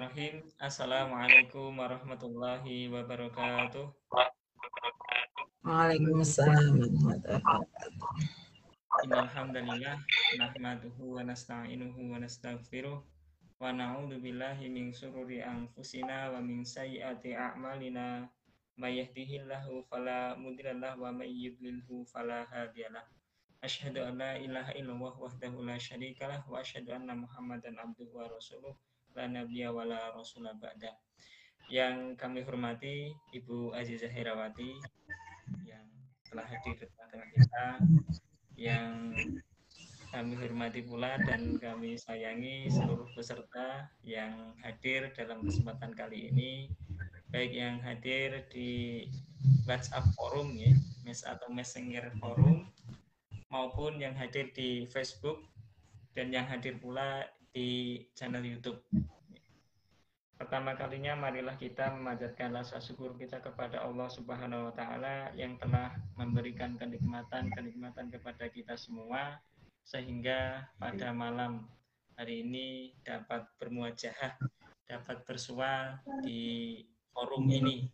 Bismillahirrahmanirrahim. Assalamualaikum warahmatullahi wabarakatuh. Waalaikumsalam warahmatullahi wabarakatuh. Innal hamdalillah nahmaduhu wa nasta'inuhu wa nastaghfiruh wa na'udzu billahi min syururi anfusina wa min sayyiati a'malina. May yahdihillahu fala mudhillalah wa may yudlilhu fala hadiyalah. Asyhadu an la ilaha illallah wahdahu la syarikalah wa asyhadu anna Muhammadan abduhu wa rasuluh la nabiyya wa la rasula ba'da. Yang kami hormati Ibu Azizah Herawati yang telah hadir di tengah-tengah kita, yang kami hormati pula dan kami sayangi seluruh peserta yang hadir dalam kesempatan kali ini, baik yang hadir di WhatsApp forum ya, atau Messenger forum, maupun yang hadir di Facebook dan yang hadir pula di channel YouTube. Pertama kalinya marilah kita memanjatkan rasa syukur kita kepada Allah Subhanahu wa taala yang telah memberikan kenikmatan kepada kita semua sehingga pada malam hari ini dapat bermuajahah, dapat bersua di forum ini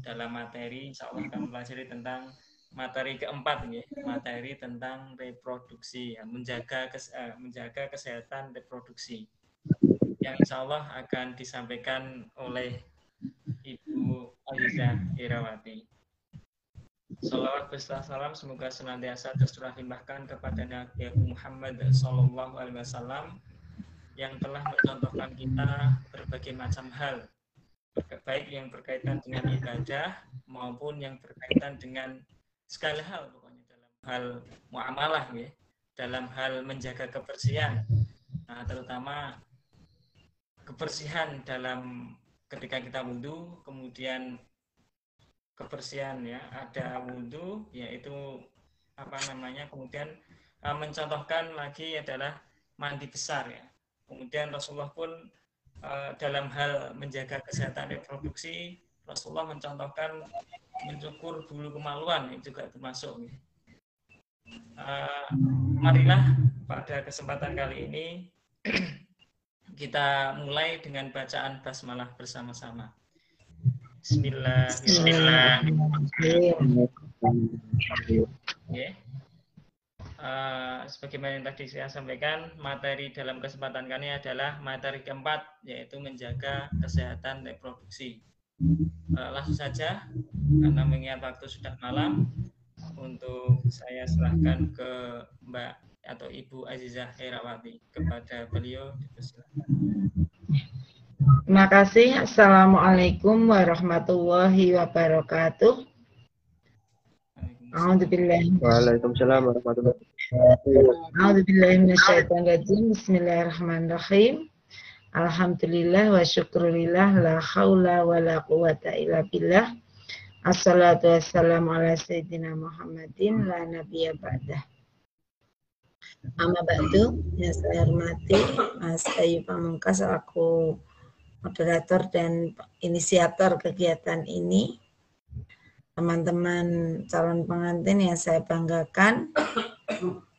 dalam materi insyaallah akan mempelajari tentang materi keempat ya, materi tentang reproduksi ya, menjaga kesehatan reproduksi yang insya Allah akan disampaikan oleh Ibu Azizah Herawati. Salawat beserta salam semoga senantiasa tercurah limpahkan kepada Nabi Muhammad SAW yang telah mencontohkan kita berbagai macam hal, baik yang berkaitan dengan ibadah maupun yang berkaitan dengan segala hal, pokoknya dalam hal muamalah ya, dalam hal menjaga kebersihan. Nah, terutama kebersihan dalam ketika kita wudhu, kemudian kebersihan ya, ada wudhu yaitu kemudian mencontohkan lagi adalah mandi besar ya. Kemudian Rasulullah pun dalam hal menjaga kesehatan reproduksi, Rasulullah mencontohkan mencukur bulu kemaluan yang juga termasuk. Marilah pada kesempatan kali ini kita mulai dengan bacaan basmalah bersama-sama. Bismillahirrahmanirrahim. Sebagaimana yang tadi saya sampaikan, materi dalam kesempatan kali ini adalah materi keempat, yaitu menjaga kesehatan reproduksi. Langsung saja, karena mengingat waktu sudah malam, untuk saya serahkan ke Mbak atau Ibu Azizah Herawati. Kepada beliau dipersilakan. Terima kasih. Assalamualaikum warahmatullahi wabarakatuh. Waalaikumsalam warahmatullahi wabarakatuh. A'udzubillahi minasyaitonirrajim. Bismillahirrahmanirrahim. Alhamdulillah wa syukurillah, la haula wa la quwata illa billah. Assalatu wassalamu ala sayyidina Muhammadin la nabiyya ba'dah. Amma ba'du, yang saya hormati Mas Bayu Pamungkas selaku moderator dan inisiator kegiatan ini, teman-teman calon pengantin yang saya banggakan,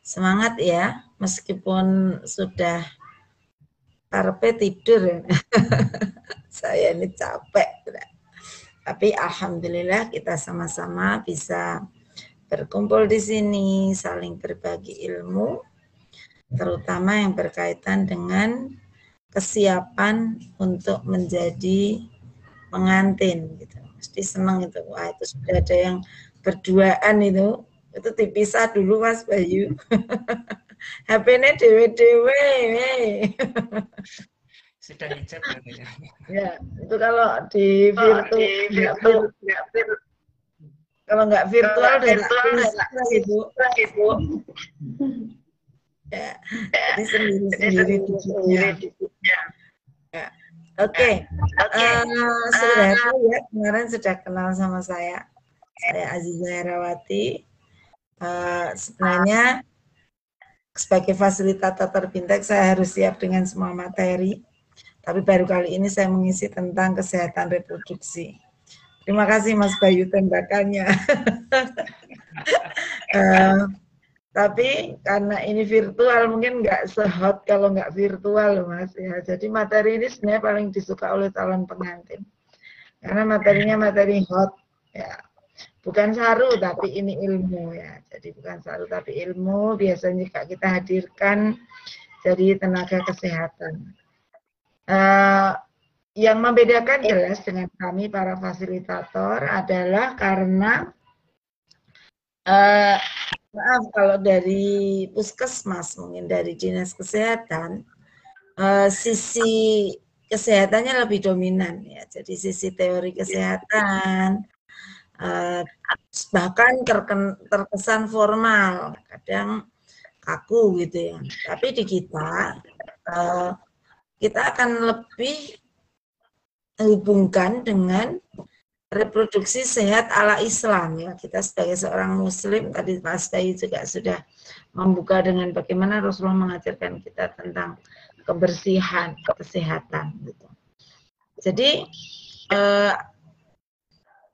semangat ya, meskipun sudah karpe tidur, saya ini capek, tapi alhamdulillah kita sama-sama bisa berkumpul di sini, saling berbagi ilmu, terutama yang berkaitan dengan kesiapan untuk menjadi pengantin. Gitu. Mesti senang itu, wah itu sudah ada yang berduaan itu dipisah dulu Mas Bayu. HP-nya dewe-dewe. Sudah hijab ya. Ya, itu kalau di virtual, kalau nggak virtual dari Ibu. Ya, jadi sendiri duduknya. Ya. Oke. Saudara ya, kemarin sudah kenal sama saya Azizah Herawati. Sebenarnya sebagai fasilitator terbintek saya harus siap dengan semua materi, tapi baru kali ini saya mengisi tentang kesehatan reproduksi. Terima kasih Mas Bayu tembakannya. Tapi karena ini virtual mungkin nggak se-hot kalau nggak virtual loh Mas ya. Jadi materi ini sebenarnya paling disuka oleh calon pengantin. Karena materinya materi hot ya. Bukan saru tapi ini ilmu ya. Jadi bukan saru tapi ilmu biasanya juga kita hadirkan dari tenaga kesehatan. Yang membedakan jelas dengan kami para fasilitator adalah karena maaf kalau dari puskesmas mungkin dari dinas kesehatan sisi kesehatannya lebih dominan ya. Jadi sisi teori kesehatan bahkan terkesan formal, kadang kaku gitu ya. Tapi di kita akan lebih hubungkan dengan reproduksi sehat ala Islam ya. Kita sebagai seorang muslim, tadi Mas Bayu juga sudah membuka dengan bagaimana Rasulullah mengajarkan kita tentang kebersihan, kesehatan gitu. Jadi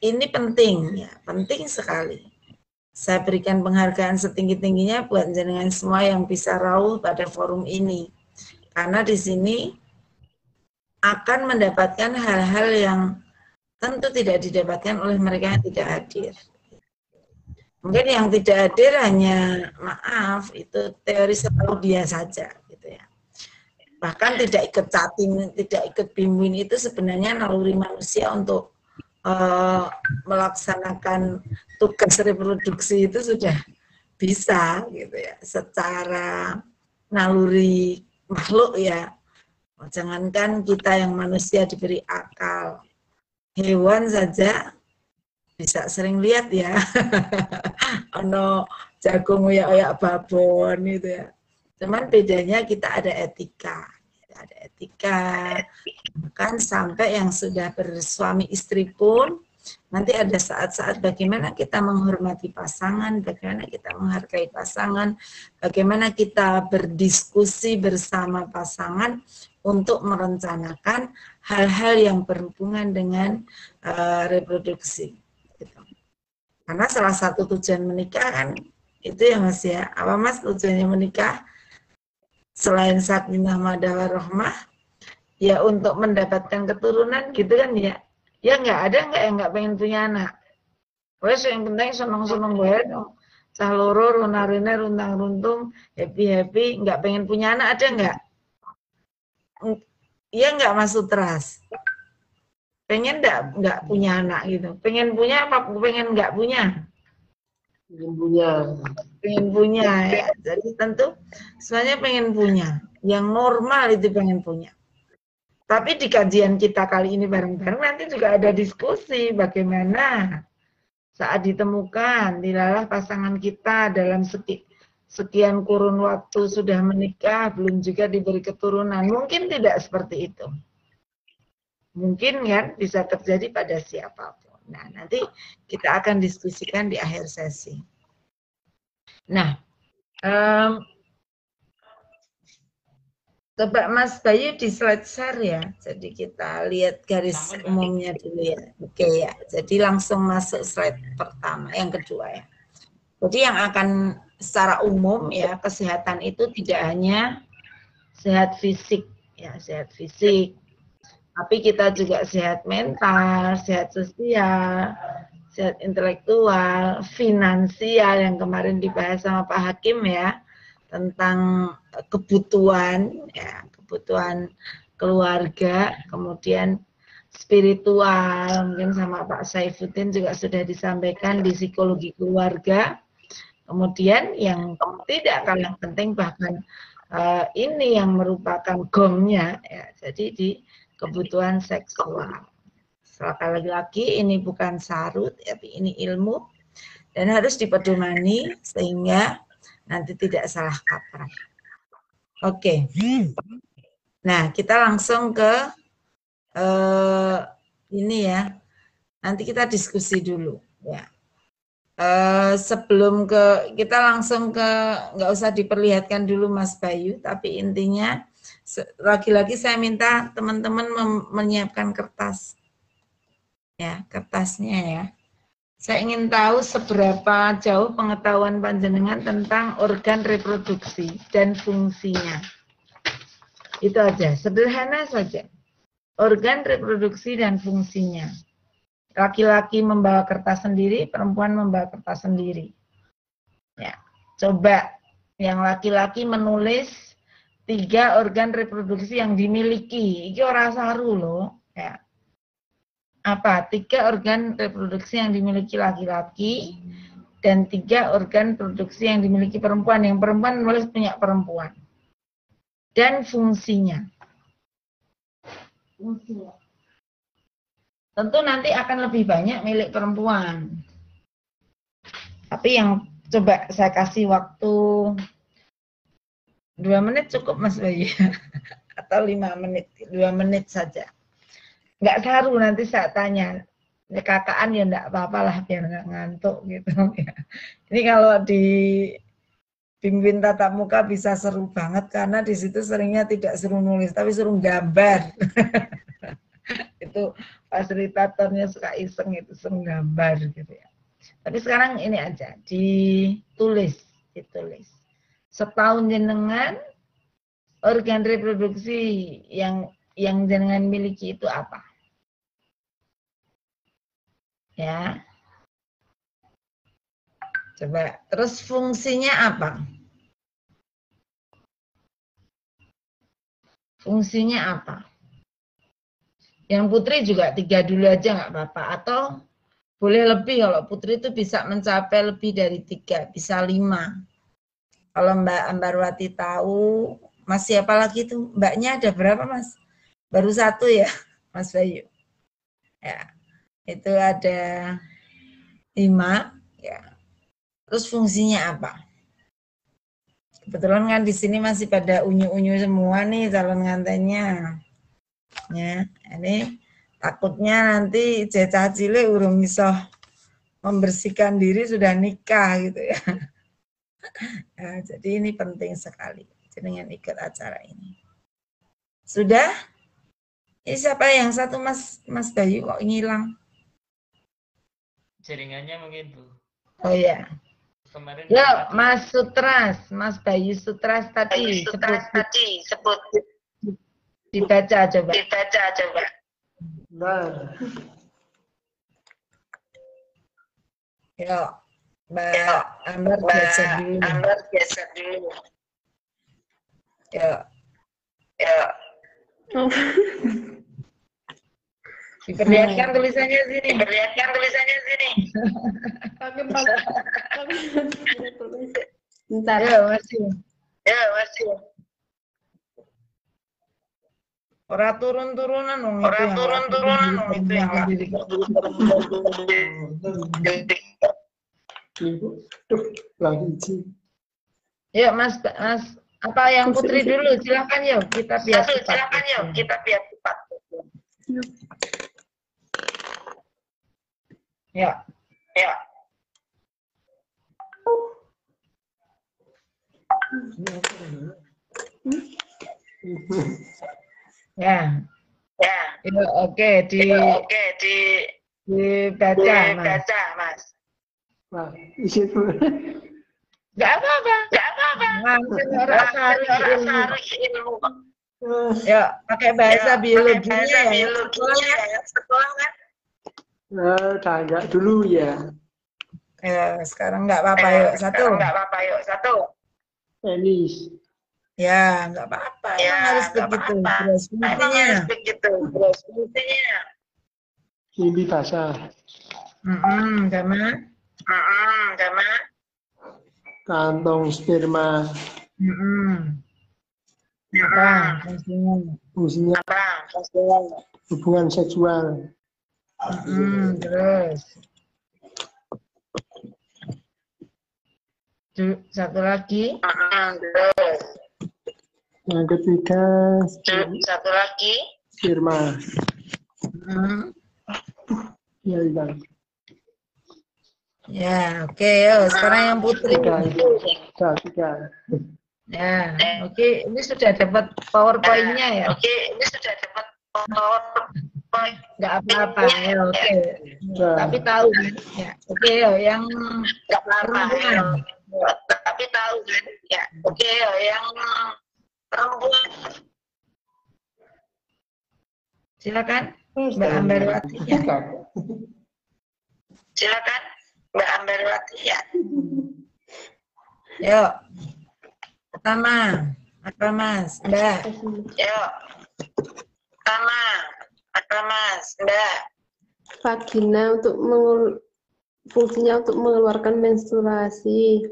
ini penting ya, penting sekali. Saya berikan penghargaan setinggi-tingginya buat jenengan semua yang bisa rawuh pada forum ini. Karena di sini akan mendapatkan hal-hal yang tentu tidak didapatkan oleh mereka yang tidak hadir. Mungkin yang tidak hadir hanya, maaf, itu teori setahu dia saja, gitu ya. Bahkan tidak ikut chatting, tidak ikut bimbing itu sebenarnya naluri manusia untuk melaksanakan tugas reproduksi itu sudah bisa, gitu ya, secara naluri makhluk ya. Jangankan kita yang manusia diberi akal, hewan saja bisa sering lihat ya, ono jagung oyak-oyak babon itu ya. Cuman bedanya kita ada etika, bahkan sampai yang sudah bersuami istri pun nanti ada saat-saat bagaimana kita menghormati pasangan, bagaimana kita menghargai pasangan, bagaimana kita berdiskusi bersama pasangan untuk merencanakan hal-hal yang berhubungan dengan reproduksi. Gitu. Karena salah satu tujuan menikah kan itu ya Mas ya. Apa Mas tujuannya menikah? Selain sakinah mawaddah warahmah, ya untuk mendapatkan keturunan gitu kan ya. Ya nggak ada nggak yang nggak pengen punya anak. Wes yang penting seneng-seneng banget. Cah loro runarine runtang-runtung happy-happy nggak pengen punya anak ada nggak? Iya nggak Mas Sutras? Pengen nggak punya anak gitu? Pengen punya apa pengen nggak punya? Pengen punya ya. Jadi tentu sebenarnya pengen punya. Yang normal itu pengen punya. Tapi di kajian kita kali ini bareng-bareng nanti juga ada diskusi bagaimana saat ditemukan dilalah pasangan kita dalam sekian kurun waktu sudah menikah belum juga diberi keturunan. Mungkin tidak seperti itu. Mungkin kan bisa terjadi pada siapapun. Nah, nanti kita akan diskusikan di akhir sesi. Nah, coba Mas Bayu di slide share ya. Jadi kita lihat garis umumnya dulu ya. Oke ya. Jadi langsung masuk slide pertama, yang kedua ya. Jadi yang akan secara umum ya, kesehatan itu tidak hanya sehat fisik ya, sehat fisik. Tapi kita juga sehat mental, sehat sosial, sehat intelektual, finansial yang kemarin dibahas sama Pak Hakim ya, tentang kebutuhan ya, kebutuhan keluarga, kemudian spiritual, mungkin sama Pak Saifuddin juga sudah disampaikan di psikologi keluarga. Kemudian yang tidak kalah penting bahkan ini yang merupakan gongnya ya, jadi di kebutuhan seksual. Sekali lagi ini bukan sarut, tapi ini ilmu dan harus dipedomani sehingga nanti tidak salah kaprah. Oke. Nah, kita langsung ke ini ya. Nanti kita diskusi dulu ya. Sebelum kita langsung ke, nggak usah diperlihatkan dulu Mas Bayu, tapi intinya lagi-lagi saya minta teman-teman menyiapkan kertas ya, kertasnya ya, Saya ingin tahu seberapa jauh pengetahuan panjenengan tentang organ reproduksi dan fungsinya. Itu aja, sederhana saja. Organ reproduksi dan fungsinya. Laki-laki membawa kertas sendiri, perempuan membawa kertas sendiri. Ya, coba yang laki-laki menulis 3 organ reproduksi yang dimiliki. Ini ora saru loh. Ya. Apa? 3 organ reproduksi yang dimiliki laki-laki dan 3 organ reproduksi yang dimiliki perempuan. Yang perempuan menulis punya perempuan. Dan fungsinya. Tentu nanti akan lebih banyak milik perempuan. Tapi yang coba saya kasih waktu 2 menit cukup Mas Bayu. Atau 5 menit, 2 menit saja. Nggak saru nanti saya tanya. Ya, kakaan ya enggak apa-apa lah biar nggak ngantuk gitu. Ini kalau dipimpin tatap muka bisa seru banget karena di situ seringnya tidak suruh nulis tapi suruh gambar. Itu fasilitatornya suka iseng itu suruh gambar gitu ya. Tapi sekarang ini aja ditulis. Setahun jenengan organ reproduksi yang jenengan miliki itu apa? Ya. Coba, terus fungsinya apa? Fungsinya apa? Yang putri juga 3 dulu aja nggak apa-apa. Atau boleh lebih, kalau putri itu bisa mencapai lebih dari 3, bisa 5. Kalau Mbak Ambarwati tahu, Mas siapa lagi tuh? Mbaknya ada berapa Mas? Baru 1 ya, Mas Bayu. Ya. Itu ada 5, ya. Terus fungsinya apa? Kebetulan kan di sini masih pada unyu-unyu semua nih calon ngantennya. Ya, ini takutnya nanti cecah cilik urung bisa membersihkan diri sudah nikah gitu ya. Nah, jadi ini penting sekali dengan ikut acara ini. Sudah? Ini siapa yang satu Mas Bayu kok ngilang? Jaringannya mungkin Bu. Oh ya. Kemarin Ya, Mas Sutras, Mas Bayu Sutras tadi sebut dibaca coba. Nah. Ya, Mbak Ambar geser dulu. Ya. Diperlihatkan tulisannya sini. Bentar. Ya, masih. Ora turun-turunan dong itu yang Ya, Mas, apa yang putri dulu? Silakan yuk, kita biar cepat. Ya. Ya. Oke, dibaca, Mas. Nah, isi itu. Enggak apa-apa. Langsung orang ilmu. Ya, pakai bahasa biologinya ya. Sekolah kan? Enggak dulu ya. Ya, sekarang enggak apa-apa yuk. Satu. Tenis. Ya, enggak apa-apa. Emang harus begitu. Fungsinya. Mimpi basah. Sama. Kantong sperma. Apa? Fungsinya hubungan seksual. Terus. Satu lagi. Yang ketiga. Satu lagi. Sperma. Ya, hilang. Ya, oke. Sekarang yang putri. Tiga. Ya, oke. Ini sudah dapat PowerPoint-nya ya. Nggak apa-apa ya, oke. Nah, Tapi tahu kan? Ya, oke yang perempuan. Tapi tahu kan? Ya, oke, yang perempuan. Silakan Mbak Ambarwati. Ya. Silakan Mbak Ambarwati. Ya. Yuk. Pertama, apa Mas? Mbak. Yuk. Pertama, apa Mas? Mbak. Vagina fungsinya untuk mengeluarkan menstruasi,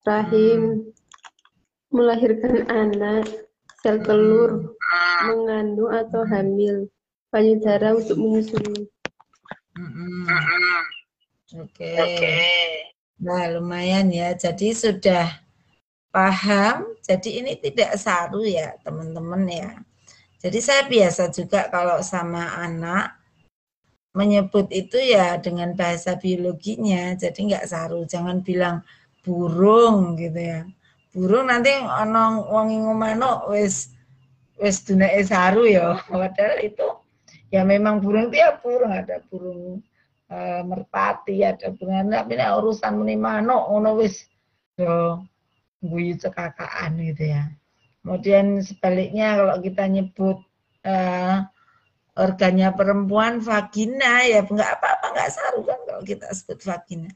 rahim, melahirkan anak, sel telur, mengandung atau hamil, payudara untuk menyusui. Oke. Nah, lumayan ya. Jadi sudah paham. Jadi ini tidak saru ya, teman-teman ya. Jadi saya biasa juga kalau sama anak menyebut itu ya dengan bahasa biologinya. Jadi nggak saru. Jangan bilang burung gitu ya. Burung nanti ono wong ngomano wis duneke saru ya. Padahal itu ya memang burung itu ya burung, ada burung merpati, ada burung, tapi urusan muni manuk ngono wis yo guyu cekakaan gitu ya. Kemudian sebaliknya kalau kita nyebut organnya perempuan vagina ya nggak apa-apa, nggak saru kan kalau kita sebut vagina.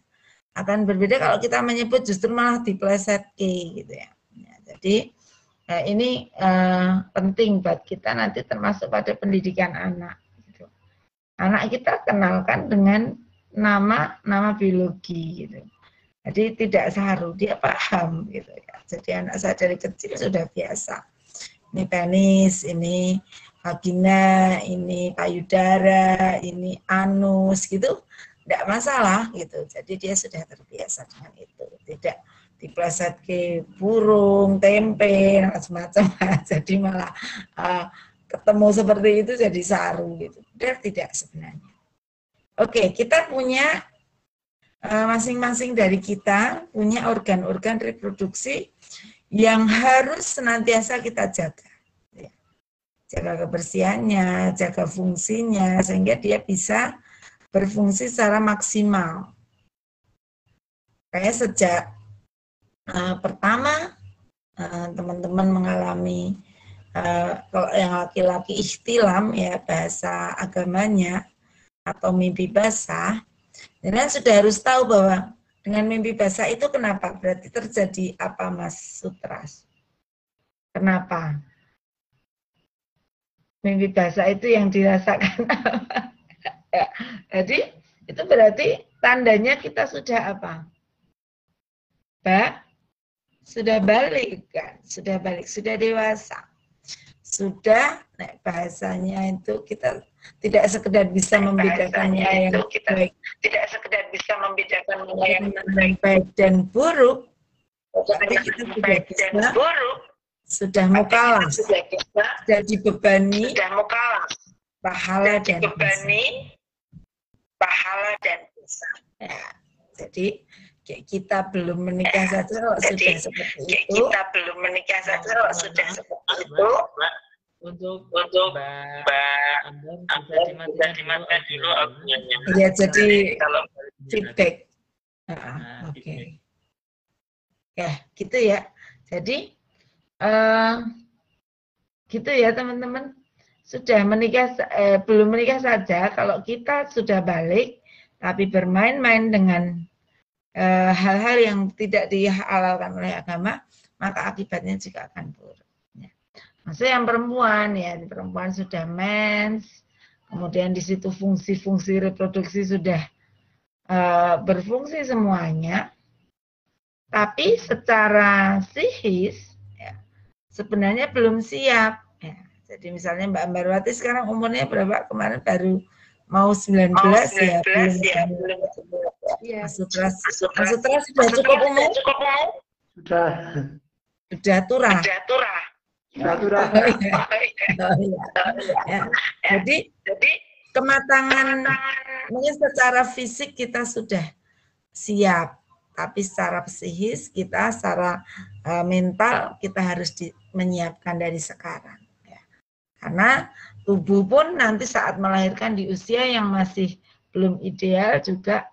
Akan berbeda kalau kita menyebut justru malah diplesetke gitu ya. Jadi ini penting buat kita nanti termasuk pada pendidikan anak. Gitu. Anak kita kenalkan dengan nama biologi gitu. Jadi tidak saru, dia paham gitu ya. Jadi anak saya dari kecil sudah biasa. Ini penis, ini vagina, ini payudara, ini anus gitu. Tidak masalah gitu. Jadi dia sudah terbiasa dengan itu. Tidak dipleset ke burung, tempe, macam-macam. Jadi malah ketemu seperti itu jadi saru gitu. Dan tidak sebenarnya. Oke, kita punya masing-masing dari kita punya organ-organ reproduksi yang harus senantiasa kita jaga. Jaga kebersihannya, jaga fungsinya, sehingga dia bisa berfungsi secara maksimal. Kayak sejak pertama teman-teman mengalami kalau yang laki-laki ihtilam ya bahasa agamanya atau mimpi basah, dan sudah harus tahu bahwa dengan mimpi basah itu kenapa? Berarti terjadi apa Mas Sutras? Kenapa? Mimpi basah itu yang dirasakan apa? Ya, jadi itu berarti tandanya kita sudah apa? Sudah balik kan? Sudah balik, sudah dewasa. Sudah, bahasanya itu kita tidak sekedar bisa membedakan yang baik, tidak sekedar bisa membedakan yang baik dan buruk, tapi kita sudah mukalaf, sudah dibebani pahala dan dosa. Ya, jadi kita belum menikah saja kalau sudah seperti itu. Kita belum menikah saja kalau sudah seperti itu. Untuk Mbak Ambar bisa dimatikan dulu audionya. Ya, jadi kalau feedback. Oke. Ya, gitu ya. Jadi gitu ya teman-teman. Sudah menikah belum menikah saja kalau kita sudah balik tapi bermain-main dengan hal-hal yang tidak dihalalkan oleh agama, maka akibatnya juga akan buruk. Maksudnya yang perempuan ya, perempuan sudah mens, kemudian di situ fungsi-fungsi reproduksi sudah berfungsi semuanya, tapi secara psikis ya, sebenarnya belum siap. Ya. Jadi misalnya Mbak Ambarwati sekarang umurnya berapa? Kemarin baru mau 19 ya. Mas Sutra sudah cukup umur? Sudah turah. Ya. Jadi kematangan mungkin secara fisik kita sudah siap, tapi secara psikis kita, secara mental kita harus menyiapkan dari sekarang. Ya. Karena tubuh pun nanti saat melahirkan di usia yang masih belum ideal juga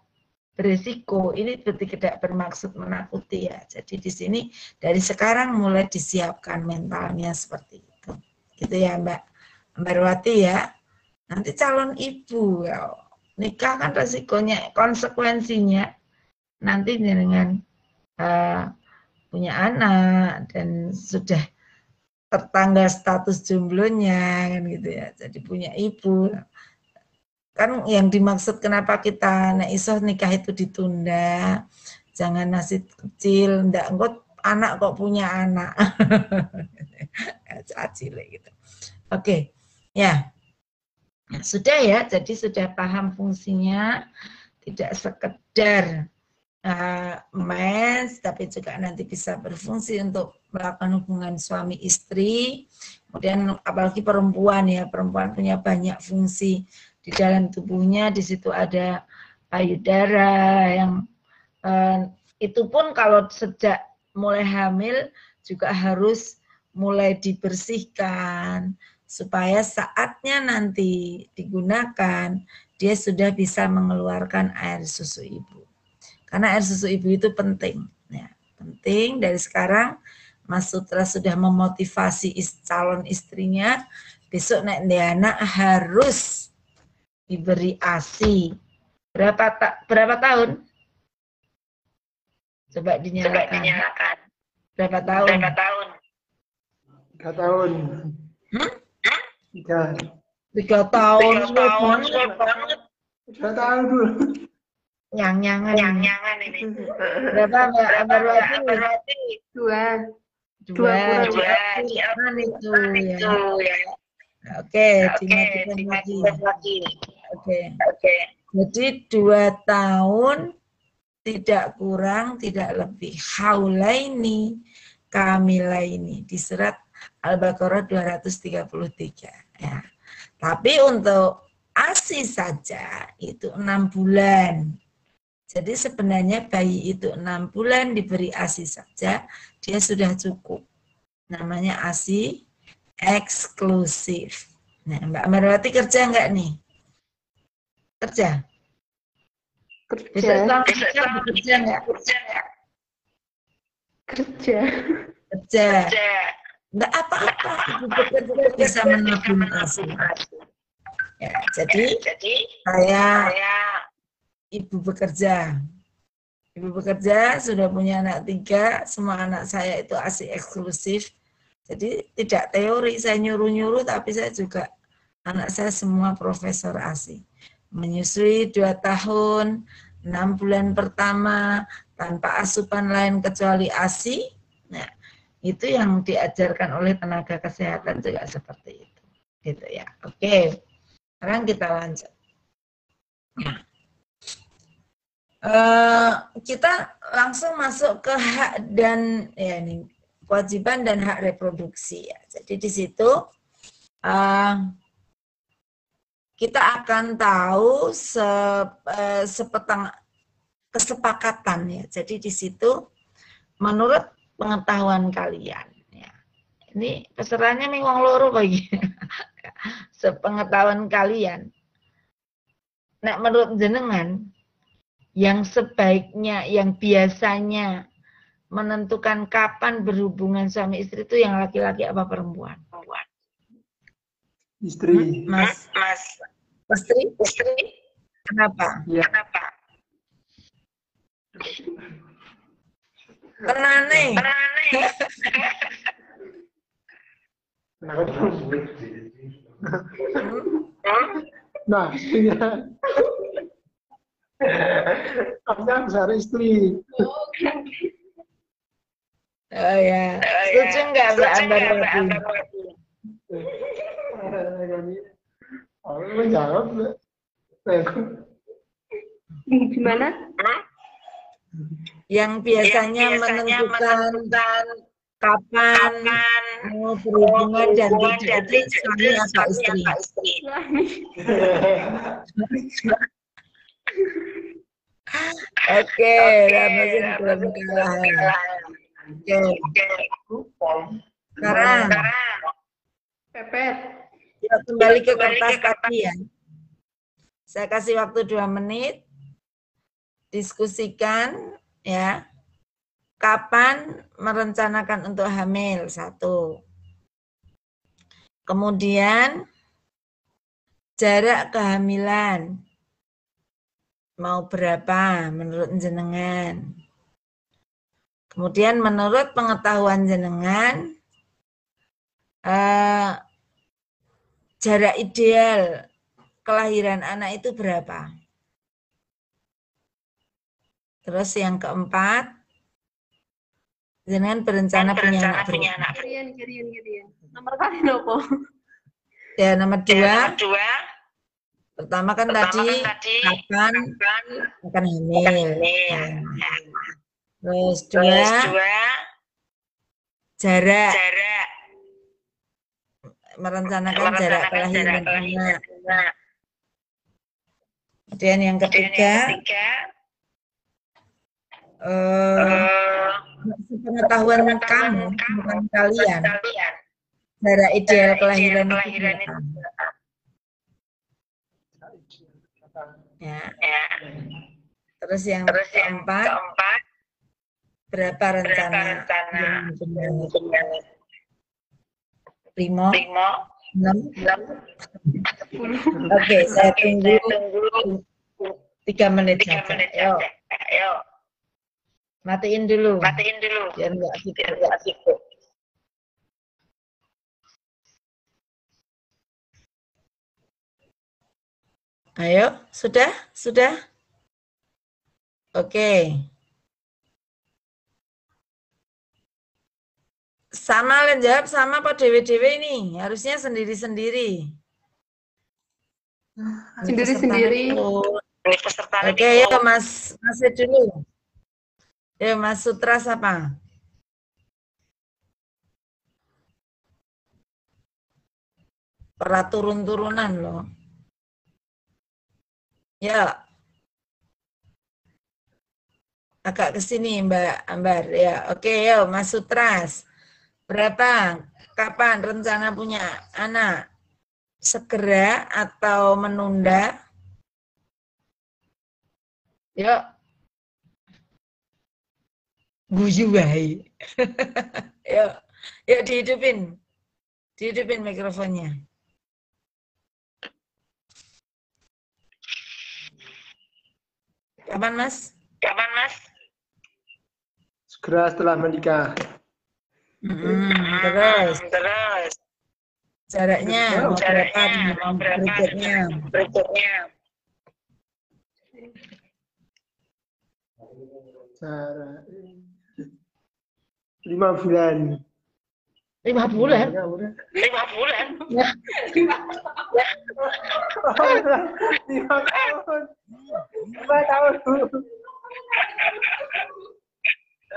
berisiko. Ini tidak bermaksud menakuti ya. Jadi di sini dari sekarang mulai disiapkan mentalnya seperti itu. Gitu ya Mbak Ambarwati ya. Nanti calon ibu ya. Nikah kan resikonya, konsekuensinya nanti dengan punya anak dan sudah tertanggal status jomblonya kan gitu ya. Jadi punya ibu. Kan yang dimaksud kenapa kita nek iso nikah itu ditunda. Jangan masih kecil, ndak engko anak kok punya anak. Cilik gitu. Oke. Ya. Nah, sudah ya, jadi sudah paham fungsinya, tidak sekedar mens, tapi juga nanti bisa berfungsi untuk melakukan hubungan suami istri. Kemudian apalagi perempuan ya, perempuan punya banyak fungsi di dalam tubuhnya. Di situ ada payudara yang itu pun kalau sejak mulai hamil juga harus mulai dibersihkan supaya saatnya nanti digunakan dia sudah bisa mengeluarkan air susu ibu. Karena air susu ibu itu penting. Ya, penting dari sekarang Mas Sutra sudah memotivasi calon istrinya, besok nek anak harus diberi ASI. Berapa tahun? Coba dinyalakan. Berapa tahun? 3 tahun. 3 tahun. 3 tahun dulu. Yang-yangan ini. Berapa Mbak Ambarwati? 2. Jangan itu ya. Oke, dimatikan lagi. Oke. Jadi 2 tahun tidak kurang, tidak lebih. Haulaini kamilaini di surat Al-Baqarah 233 ya. Tapi untuk ASI saja itu 6 bulan. Jadi sebenarnya bayi itu 6 bulan diberi ASI saja, dia sudah cukup. Namanya ASI eksklusif. Nah, Mbak Ambarwati kerja enggak nih? Kerja? Kerja. Bekerja enggak? Kerja. Enggak apa-apa, ibu bekerja bisa menabung ASI. Ya, jadi saya ibu bekerja. Ibu bekerja, sudah punya anak 3, semua anak saya itu ASI eksklusif. Jadi tidak teori, saya nyuruh-nyuruh, tapi saya juga, anak saya semua profesor ASI. Menyusui 2 tahun, 6 bulan pertama, tanpa asupan lain kecuali ASI. Nah, itu yang diajarkan oleh tenaga kesehatan juga seperti itu. Gitu ya. Oke, sekarang kita lanjut. Nah. Kita langsung masuk ke hak dan ya ini kewajiban dan hak reproduksi ya. Jadi di situ kita akan tahu kesepakatan ya. Jadi di situ menurut pengetahuan kalian ya. Ini pesertanya nih wong loro bagi sepengetahuan kalian. Nah, menurut jenengan yang sebaiknya, yang biasanya menentukan kapan berhubungan suami istri itu yang laki-laki apa perempuan? Istri. Mas. Istri? Kenapa? Ya. Kenane. Nah, ya. Kamu besar istri. Oh ya, setuju nggak Mbak Ambarwati? Aku menjawab. Gimana? Yang biasanya menentukan kapan mau berhubungan dan tidak itu suami atau istri? Oke, Ramadan belum kalah. Oke. Sekarang Pepet. kembali ke kertas tadi ya. Saya kasih waktu 2 menit. Diskusikan ya. Kapan merencanakan untuk hamil? 1. Kemudian jarak kehamilan. Mau berapa menurut jenengan? Kemudian menurut pengetahuan jenengan, jarak ideal kelahiran anak itu berapa? Terus yang keempat, jenengan berencana punya anak berapa? Kirian. Nomor kali nopo? Ya, nomor 2. Pertama kan tadi kapan akan hamil. Terus 2, jarak. Merencanakan jarak kelahiran anak. Kemudian yang ketiga, pengetahuan kamu tentang kalian, jarak ideal kelahiran itu berapa? Ya. Terus yang keempat, berapa rencana? 5, 6. Oke, saya tunggu 3 menit saja. Ayo. Matiin dulu. Biar nggak sibuk. Ayo, sudah? Oke. Sama kalian jawab sama apa dewe-dewe ini? Harusnya sendiri-sendiri. Sendiri-sendiri. Oke, ya Mas dulu. Ya Mas Sutras apa? Turun-turunan loh. Ya. Agak ke sini Mbak Ambar. Ya, oke, yuk Mas Sutras. Berapa? Kapan rencana punya anak? Segera atau menunda? Yuk. Guyu baik. Yuk dihidupin. Dihidupin mikrofonnya. Kapan Mas? Segera setelah menikah. Terus jaraknya mau berikutnya. Jarak 5 bulan. 5 bulan? 5 bulan. 5 tahun.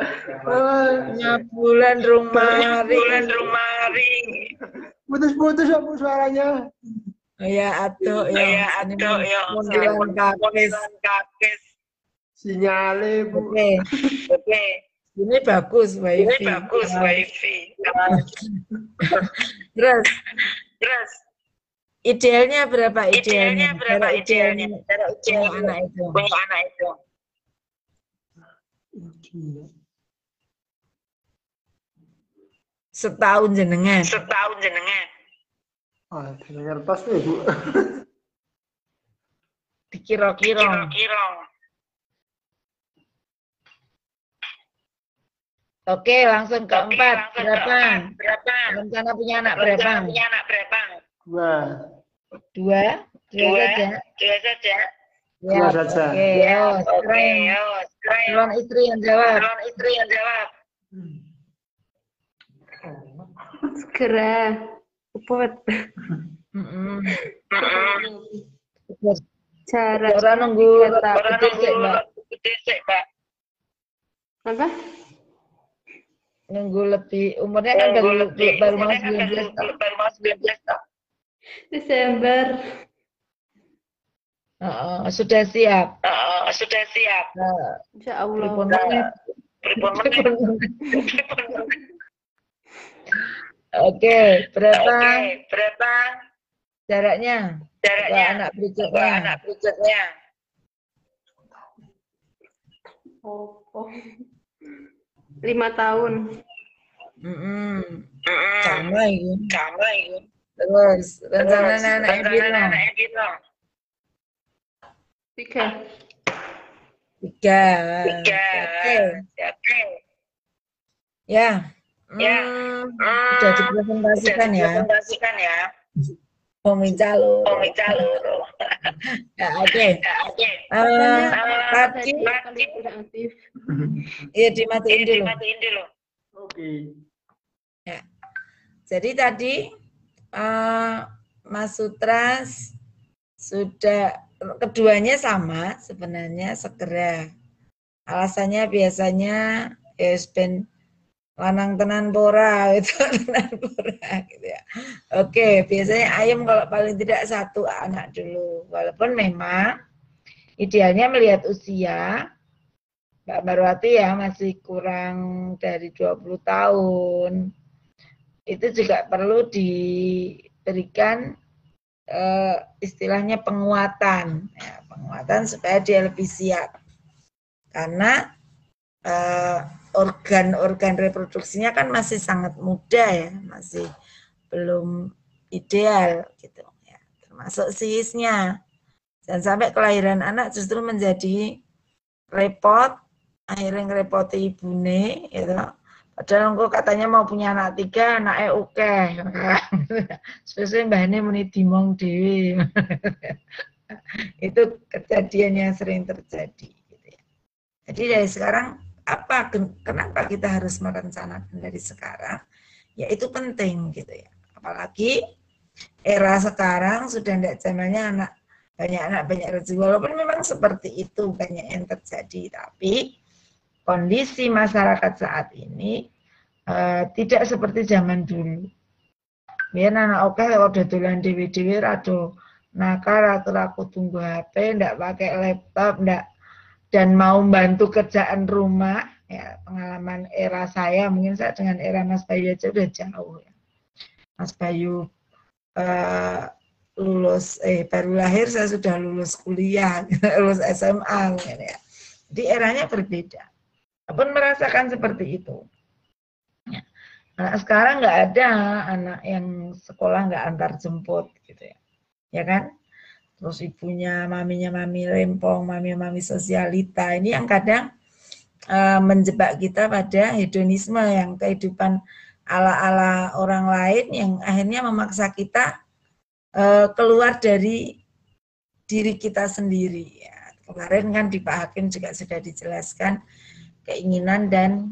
5 bulan rumah Putus-putus apa suaranya? ya atuh ya mundulan kakis. Sinyale, Bu. Oke. Ini bagus wifi. Terus idealnya berapa idealnya? Punya anak itu. Setahun jenengan. Ah, dengar pas nih, Bu. Dikira-kira. Oke, langsung keempat. Berapa? Rencana punya anak berapa? 2. 2 saja. Dua saja. Oke, calon istri yang jawab. Segera. Cepet. Jarak. Orang nunggu gede sih, Mbak. Apa? Nunggu lebih umurnya kan baru mau 19 tahun. Desember. Sudah siap. Insya Allah. Oke, berapa Jaraknya. Anak berikutnya. Opo. 5 tahun. Sama ini. Terus rencana anak Edino. 3. 3. Oke. Ya. Sudah dipresentasikan ya. Pemicalur. Ya, oke. Tadi ya dimatiin dulu. Oke. Ya. Jadi tadi Mas Sutras sudah keduanya sama sebenarnya segera. Alasannya biasanya ben lanang tenan pora gitu, gitu ya. Oke, biasanya ayam kalau paling tidak 1 anak dulu. Walaupun memang idealnya melihat usia Mbak Marwati ya masih kurang dari 20 tahun. Itu juga perlu diberikan istilahnya penguatan, ya, penguatan supaya dia lebih siap. Karena organ-organ reproduksinya kan masih sangat muda ya, masih belum ideal gitu ya, termasuk psikisnya. Dan sampai kelahiran anak justru menjadi repot, akhirnya ngerepoti ibune gitu. Padahal engko katanya mau punya anak 3, anaknya oke. Spesialnya mbahnya muni dimong dewi. Itu kejadian yang sering terjadi. Gitu ya. Jadi dari sekarang kenapa kita harus merencanakan dari sekarang? Ya itu penting gitu ya. Apalagi era sekarang sudah tidak zamannya banyak anak banyak rezeki. Walaupun memang seperti itu banyak yang terjadi, tapi kondisi masyarakat saat ini tidak seperti zaman dulu. Biar anak oke lewat dodolan dewi-dewi rado nakal aku tunggu HP, ndak pakai laptop, ndak, dan mau bantu kerjaan rumah. Ya, pengalaman era saya, mungkin saya dengan era Mas Bayu aja udah jauh ya. Mas Bayu baru lahir, saya sudah lulus kuliah, lulus SMA ya. Jadi eranya berbeda. Pun merasakan seperti itu. Ya. Nah, sekarang nggak ada anak yang sekolah nggak antar jemput gitu ya, ya kan? Terus ibunya, maminya mami rempong, mami sosialita, ini yang kadang menjebak kita pada hedonisme, yang kehidupan ala-ala orang lain yang akhirnya memaksa kita keluar dari diri kita sendiri. Ya. Kemarin kan di Pak Hakim juga sudah dijelaskan keinginan dan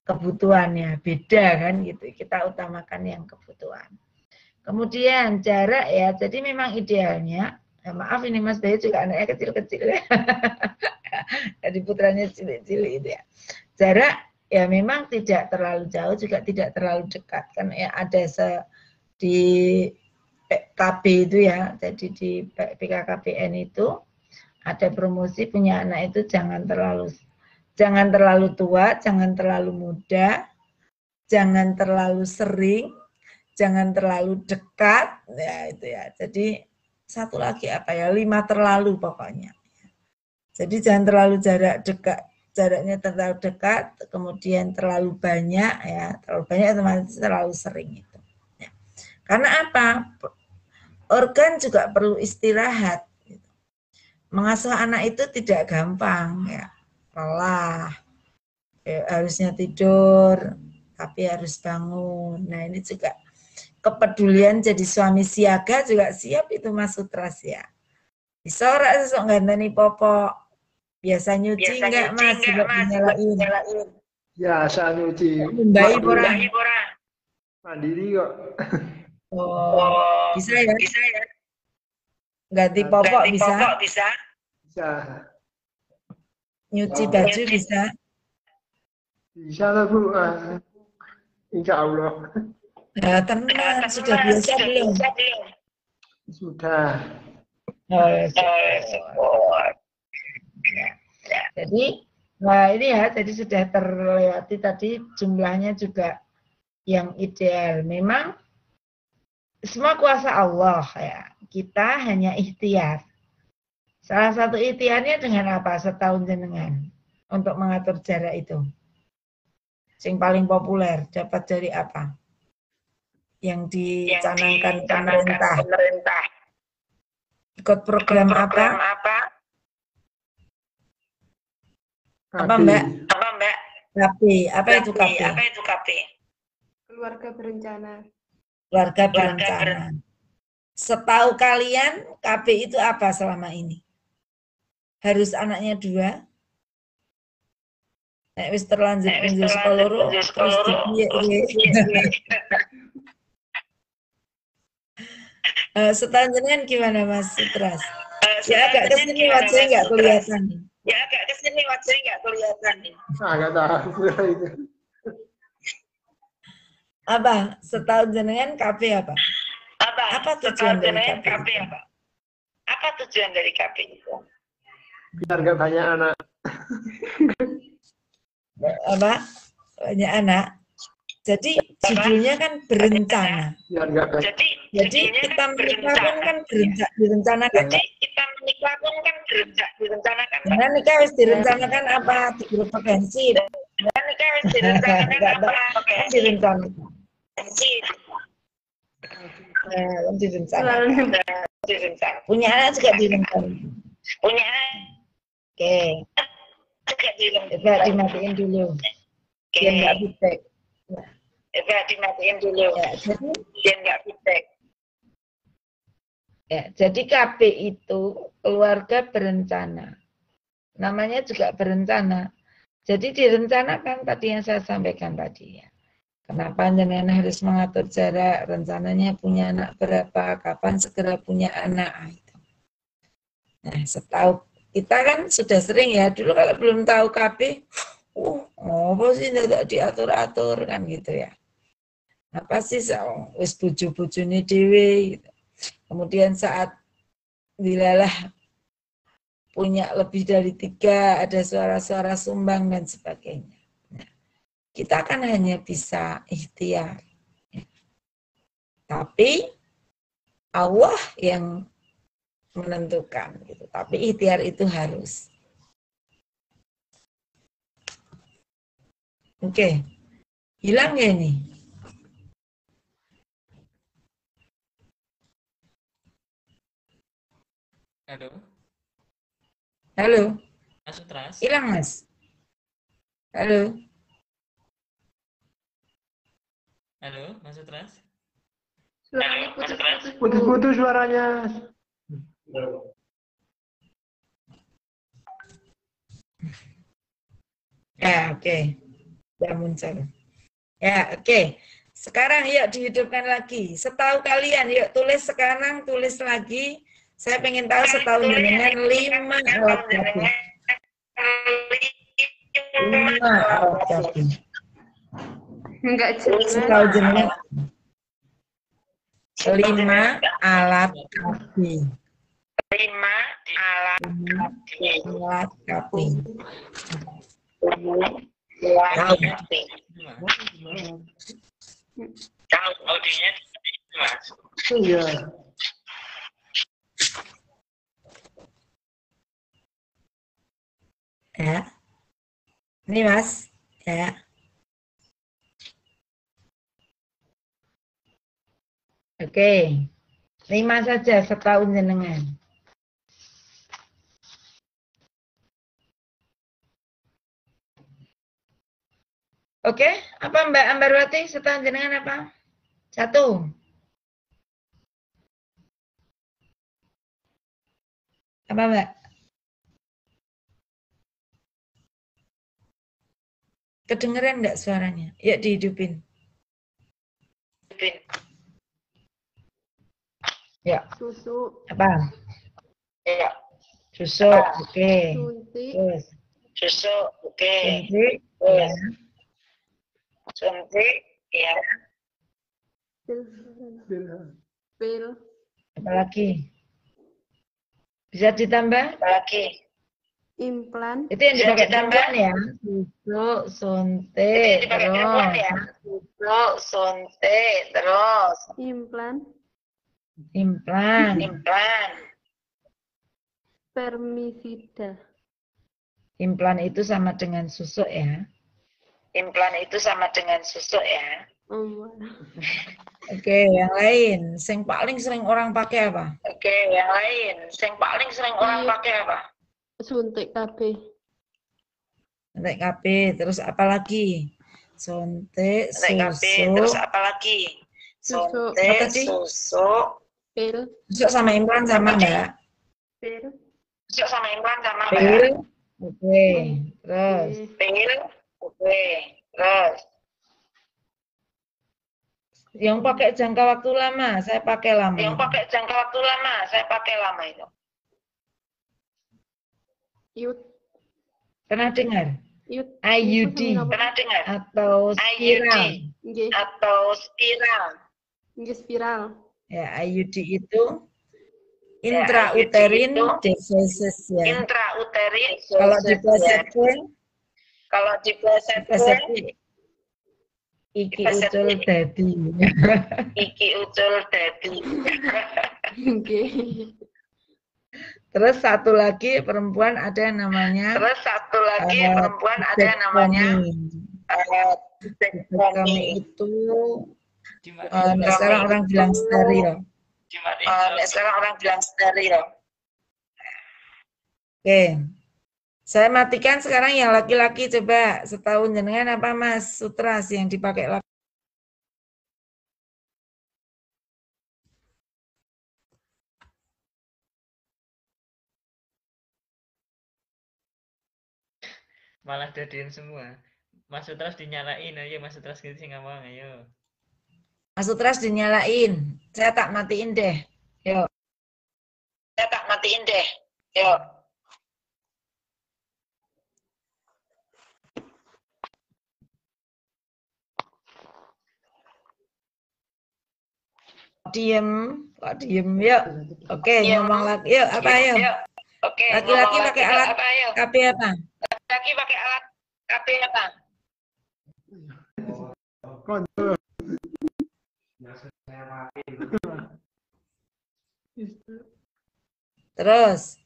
kebutuhannya beda kan gitu. Kita utamakan yang kebutuhan. Kemudian jarak ya. Jadi memang idealnya, maaf ini Mas Bayu juga anaknya kecil-kecil ya. Jadi putranya cilik-cilik itu ya. Jarak ya memang tidak terlalu jauh juga tidak terlalu dekat kan ya, ada di KB itu ya. Jadi di PKKBN itu ada promosi punya anak itu jangan terlalu tua, jangan terlalu muda, jangan terlalu sering, jangan terlalu dekat, ya itu ya. Jadi satu lagi apa ya, 5 terlalu pokoknya. Jadi jangan terlalu jaraknya terlalu dekat, kemudian terlalu banyak ya, terlalu banyak otomatis terlalu sering itu. Ya. Karena apa? Organ juga perlu istirahat. Mengasuh anak itu tidak gampang ya. Lelah, harusnya tidur, tapi harus bangun. Nah ini juga kepedulian jadi suami siaga juga siap itu Mas Sutras ya. Disorak sesuk nganteni popok. Biasa nyuci enggak Mas? Nyalain. Biasa nyuci. Bayi pora. Mandiri kok. Oh, bisa ya? Ganti popok bisa? Bisa. Nyuci baju bisa? Bisa lah Bu. Insya Allah. Nah, tenang, sudah biasa belum? Sudah. Ya. Jadi, nah ini ya, jadi sudah terlewati tadi jumlahnya juga yang ideal. Memang semua kuasa Allah ya. Kita hanya ikhtiar. Salah satu ikhtiarnya dengan apa? Setahun jenengan untuk mengatur jarak itu. Yang paling populer dapat dari apa? Yang dicanangkan pemerintah. Ikut program apa? Apa Mbak? KP. Apa itu KP? Keluarga berencana. Keluarga berencana. Setahu kalian KP itu apa selama ini? Harus anaknya 2. Nek wis terlanjur unjuk sekoloro terus setahun jenengan gimana Mas Sutras? Ya agak kesini wajahnya nggak kelihatan. Agak tahu itu. Apa? Setahun jenengan KP apa? Apa tujuan dari KP? Biar nggak banyak anak. Apa? Banyak anak. Jadi judulnya kan berencana. Biar nggak banyak. Jadi kita menikah pun kan direncanakan. Karena nikah harus direncanakan apa? Diberi potensi. Direncanakan. Punya anak juga direncanakan. Oke. Coba dimatiin dulu. Biar nggak feedback. Ya, jadi KP itu keluarga berencana. Namanya juga berencana. Jadi direncanakan tadi yang saya sampaikan tadi ya. Kenapa jenengan harus mengatur jarak, rencananya punya anak berapa, kapan segera punya anak. Nah, setahu kita kan sudah sering ya, dulu kalau belum tahu KP, apa sih tidak diatur-atur kan gitu ya. Apa sih wis bojo-bojone dhewe gitu. Kemudian saat dilalah punya lebih dari 3, ada suara-suara sumbang dan sebagainya. Nah, kita kan hanya bisa ikhtiar. Tapi Allah yang menentukan gitu. Tapi ikhtiar itu harus. Oke. Hilang ya ini? Halo. Mas Sutras. Hilang Mas. Halo. Mas Sutras. Putus-putus suaranya. Ya, oke. Ya muncul. Ya, oke. Sekarang yuk dihidupkan lagi. Setahu kalian, yuk tulis sekarang, tulis lagi. Saya pengen tahu setahun dengan 5 alat kaki. 5 alat kaki. Enggak jelas. Setahu jenengan 5 alat kaki. 5 alat kaki. Iya. Ya. Ini Mas, ya. Oke. 5 saja setahun jenengan. Oke, apa Mbak Ambarwati setahun jenengan apa? 1. Apa Mbak? Kedengeran enggak suaranya? Yuk dihidupin. Ya. Susu. Apa? Ya. Susu, oke. Suntik. Terus. Susu, oke. Suntik, ya. Suntik, ya. Pil. Apa lagi? Bisa ditambah? Apa lagi? Implan. Itu yang dipakai tambahan ya. Susu, suntik, terus. Susu, suntik, terus. Implan. Implan. Spermisida. Implan itu sama dengan susuk ya. Oh, Oke, yang lain. Yang paling sering orang pakai apa? suntik KB. Suntik KB, terus apa lagi? Suntik, susuk. Susuk. Apa tadi? Pil. Susuk sama implan sama enggak? Pil. Pil. Oke, terus. Yang pakai jangka waktu lama, saya pakai lama. Yud. Pernah dengar? Yud. IUD atau spiral. Nggih. Nggih spiral. Ya, IUD itu intrauterin devices ya. Kalau diplesetkan, iki ucul dadi. Nggih. Terus satu lagi perempuan ada yang namanya Kami itu sekarang orang bilang steril. Oke. Saya matikan sekarang yang laki-laki, coba setahun jenengan apa Mas Sutras yang dipakai laki. Malah jadiin semua. Mas Sutras dinyalain, ayo Mas Sutras gitu sih ngomong, ayo. Mas Sutras dinyalain. Saya tak matiin deh. Yuk. Diem, kok diem, yuk. Oke, ngomong lagi. Yuk, apa yuk? Laki-laki pakai alat KB apa? Terus.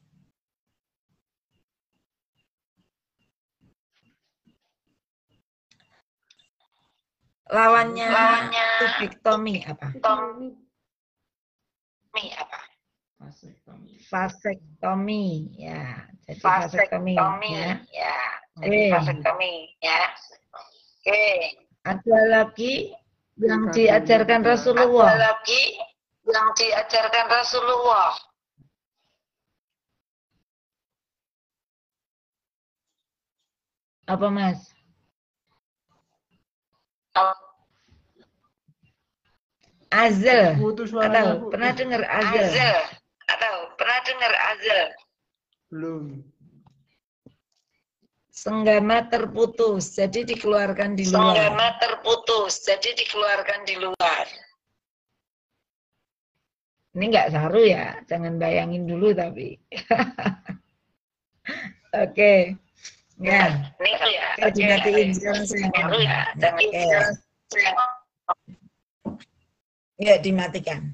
Lawannya tubektomi apa? Vasektomi ya. Jadi vasektomi ya. Ada lagi yang diajarkan Rasulullah. Apa Mas? Azal. Atau pernah dengar azal? Belum. Senggama terputus, jadi dikeluarkan di luar. Ini nggak saru ya, jangan bayangin dulu tapi. Oke. Ya. Oke, dimatiin sekarang saya ngomong. Ya, dimatikan.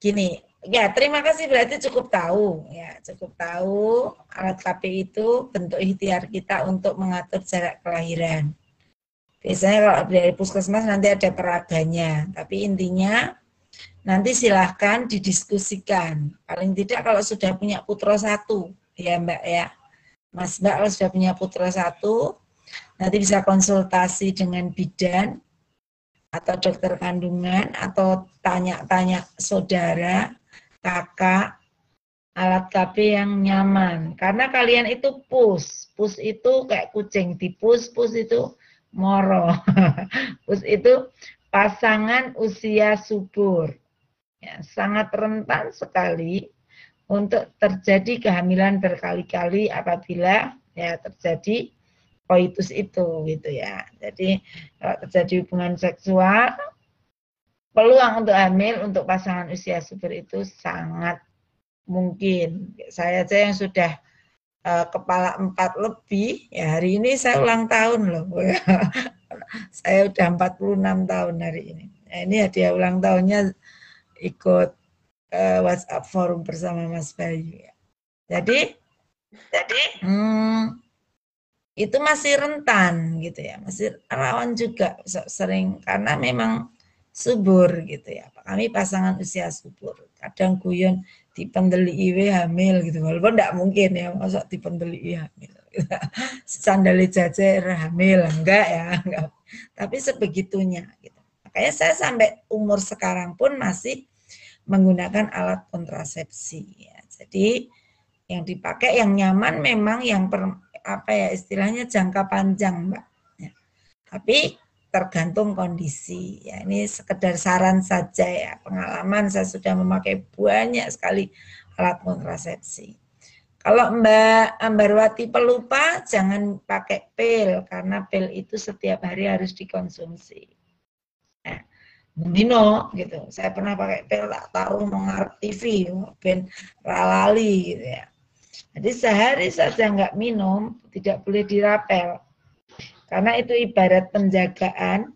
Gini, ya terima kasih berarti cukup tahu ya, cukup tahu alat KB itu bentuk ikhtiar kita untuk mengatur jarak kelahiran. Biasanya kalau dari puskesmas nanti ada peraganya, tapi intinya nanti silahkan didiskusikan. Paling tidak kalau sudah punya putra satu, ya Mbak ya, Mas Mbak kalau sudah punya putra satu, nanti bisa konsultasi dengan bidan atau dokter kandungan atau tanya-tanya saudara, kakak, alat KB yang nyaman. Karena kalian itu push itu kayak kucing, dipus itu moro. Push itu pasangan usia subur. Ya, sangat rentan sekali untuk terjadi kehamilan berkali-kali apabila ya terjadi koitus itu gitu ya. Jadi kalau terjadi hubungan seksual, peluang untuk hamil untuk pasangan usia subur itu sangat mungkin. Saya aja yang sudah kepala 4 lebih, ya hari ini saya ulang tahun loh. Saya udah 46 tahun hari ini. Nah, ini hadiah ulang tahunnya ikut WhatsApp forum bersama Mas Bayu ya. Jadi itu masih rentan gitu ya, masih rawan juga sering karena memang subur gitu ya. Kami pasangan usia subur, kadang guyon dipendeli iwe hamil gitu, walaupun tidak mungkin ya, masa dipendeli iwe hamil. Sandali jajar hamil enggak ya, enggak. Tapi sebegitunya gitu. Makanya saya sampai umur sekarang pun masih menggunakan alat kontrasepsi ya. Jadi yang dipakai yang nyaman memang yang istilahnya jangka panjang, Mbak. Ya. Tapi tergantung kondisi. Ya, ini sekedar saran saja ya. Pengalaman saya sudah memakai banyak sekali alat kontrasepsi. Kalau Mbak Ambarwati pelupa, jangan pakai pil karena pil itu setiap hari harus dikonsumsi. Nah, Dino gitu. Saya pernah pakai pil tak tahu mengarep TV, ben ralali gitu ya. Jadi sehari saja nggak minum, tidak boleh dirapel. Karena itu ibarat penjagaan.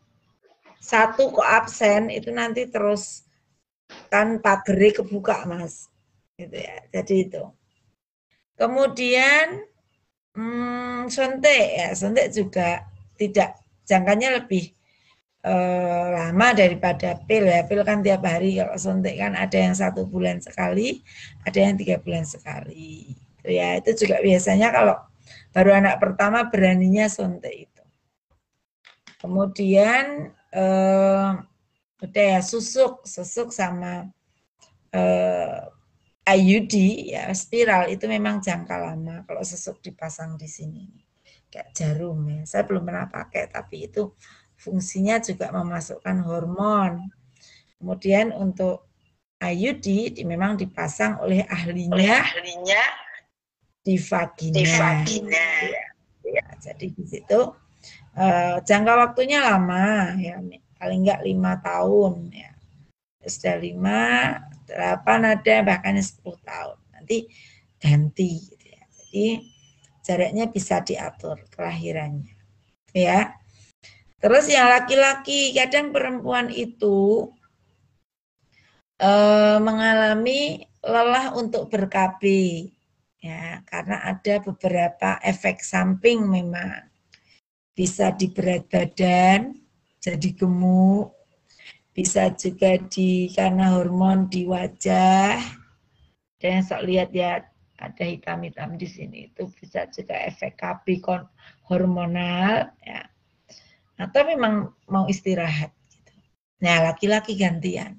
Satu kok absen, itu nanti terus kan pageri kebuka, Mas. Gitu ya. Jadi itu. Kemudian suntik ya, suntik juga tidak, jangkanya lebih lama daripada pil ya. Pil kan tiap hari, kalau suntik kan ada yang 1 bulan sekali, ada yang 3 bulan sekali. Ya, itu juga biasanya kalau baru anak pertama beraninya suntik itu. Kemudian udah ya susuk sama IUD ya, spiral itu memang jangka lama kalau susuk dipasang di sini kayak jarum ya. Saya belum pernah pakai, tapi itu fungsinya juga memasukkan hormon. Kemudian untuk IUD memang dipasang oleh ahlinya di vagina. Ya, jadi di situ jangka waktunya lama ya, paling enggak 5 tahun ya. Sudah 5, 8 ada bahkan 10 tahun. Nanti ganti gitu ya. Jadi jaraknya bisa diatur kelahirannya. Ya. Terus yang laki-laki, kadang perempuan itu mengalami lelah untuk ber-KB ya, karena ada beberapa efek samping memang. Bisa di berat badan, jadi gemuk, bisa juga karena hormon di wajah. Dan sok lihat ya, ada hitam-hitam di sini, itu bisa juga efek KB hormonal ya. Atau memang mau istirahat gitu. Nah, laki-laki gantian.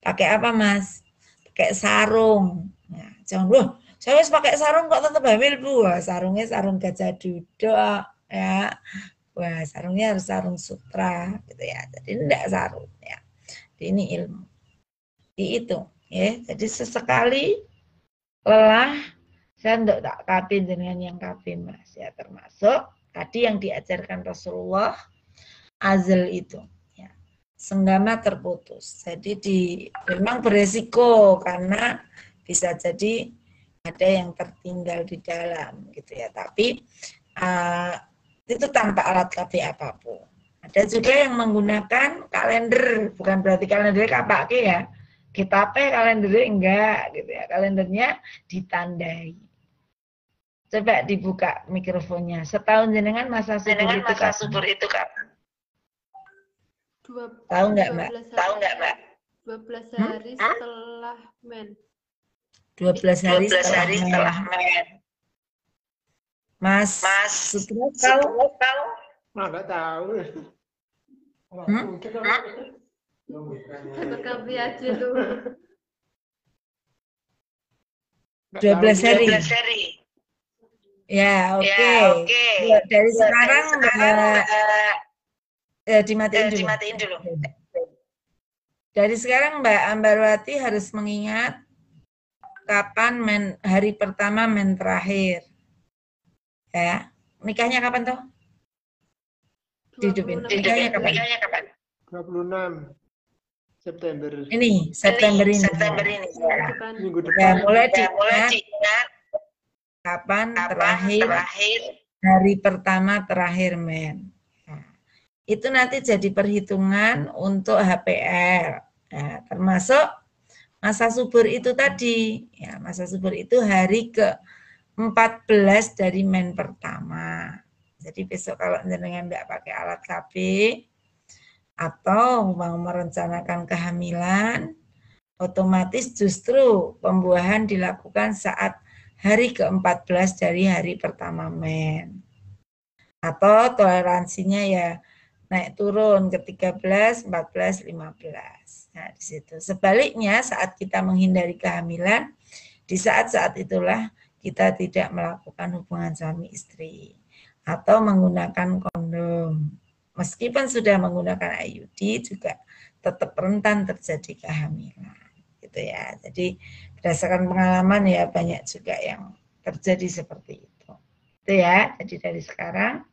Pakai apa, Mas? Pakai sarung. Nah, jangan, loh, saya harus pakai sarung kok tetap hamil, Bu. Wah, sarungnya sarung gajah duduk ya. Wah, sarungnya harus sarung sutra gitu ya. Jadi enggak sarung ya. Jadi ini ilmu. Itu ya. Jadi sesekali lelah, saya enggak tak kapin dengan yang kapin, Mas ya, termasuk tadi yang diajarkan Rasulullah azal itu ya. Senggama terputus. Jadi memang beresiko karena bisa jadi ada yang tertinggal di dalam gitu ya. Tapi itu tanpa alat KB apapun. Ada juga yang menggunakan kalender, bukan berarti kalendernya kapake ya. Kita kalendernya enggak gitu ya. Kalendernya ditandai. Coba dibuka mikrofonnya. Setahun jenengan masa subur itu kapan? Tahu nggak, Mbak? 12 hari setelah men. 12 hari setelah men. Mas Sutra tahu? Nggak tahu. Atau KB aja tuh. 12 hari. Ya, oke. Dari sekarang dimatiin dulu. Dari sekarang Mbak Ambarwati harus mengingat kapan hari pertama men terakhir. Ya, nikahnya kapan toh? Dihidupin. Nikahnya kapan? 26 September. Ini September ini. Ya. Minggu depan. Ya, mulai diingat kapan terakhir hari pertama terakhir men. Nah, itu nanti jadi perhitungan untuk HPL. Nah, termasuk masa subur itu tadi. Ya, masa subur itu hari ke-14 dari men pertama. Jadi besok kalau jenengan nggak pakai alat KB atau mau merencanakan kehamilan, otomatis justru pembuahan dilakukan saat hari ke-14 dari hari pertama men. Atau toleransinya ya naik turun ke 13, 14, 15. Nah, di situ. Sebaliknya saat kita menghindari kehamilan, di saat-saat itulah kita tidak melakukan hubungan suami istri atau menggunakan kondom. Meskipun sudah menggunakan IUD juga tetap rentan terjadi kehamilan. Gitu ya. Jadi berdasarkan pengalaman ya banyak juga yang terjadi seperti itu. Itu ya. Jadi dari sekarang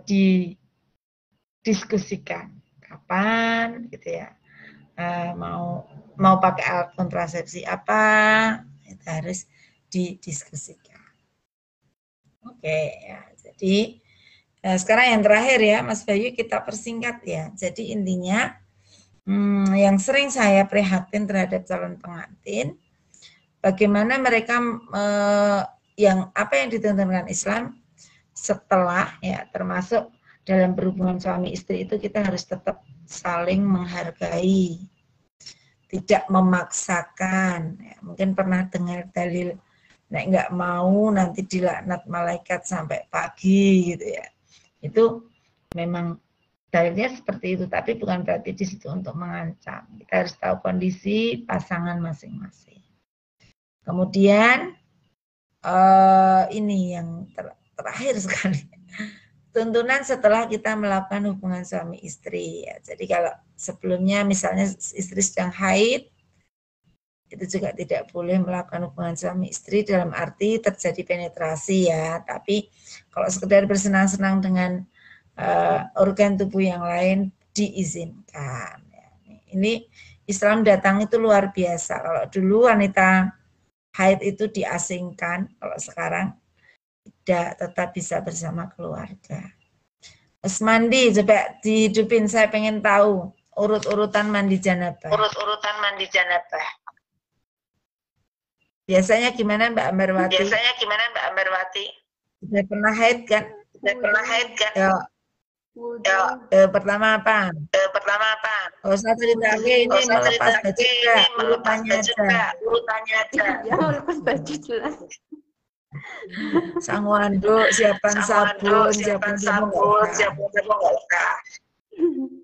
didiskusikan kapan gitu ya, mau pakai alat kontrasepsi apa, itu harus didiskusikan. Oke ya, jadi sekarang yang terakhir ya Mas Bayu, kita persingkat ya. Jadi intinya yang sering saya prihatin terhadap calon pengantin, bagaimana mereka yang apa yang dituntunkan Islam setelah ya, termasuk dalam berhubungan suami istri itu kita harus tetap saling menghargai, tidak memaksakan. Ya, mungkin pernah dengar dalil nek nggak mau nanti dilaknat malaikat sampai pagi gitu ya. Itu memang dalilnya seperti itu, tapi bukan berarti di situ untuk mengancam. Kita harus tahu kondisi pasangan masing-masing. Kemudian ini yang terakhir sekali, tuntunan setelah kita melakukan hubungan suami istri ya. Jadi kalau sebelumnya misalnya istri sedang haid, itu juga tidak boleh melakukan hubungan suami istri dalam arti terjadi penetrasi ya. Tapi kalau sekedar bersenang-senang dengan organ tubuh yang lain diizinkan ya. Ini Islam datang itu luar biasa. Kalau dulu wanita haid itu diasingkan, kalau sekarang tidak, tetap bisa bersama keluarga. Terus mandi, coba dihidupin, saya pengen tahu urut-urutan mandi janabah. Urut-urutan mandi janabah. Biasanya gimana Mbak Ambarwati? Biasanya gimana Mbak Ambarwati? Sudah pernah haid kan? Sudah pernah haid kan? Pertama apa? Pertama apa? Oh, saya cerita ini melepas baju juga. Urutannya aja. Urutannya aja. Ya, lepas baju jelas. Sang wanduk, siapkan sabun, siapkan sabun,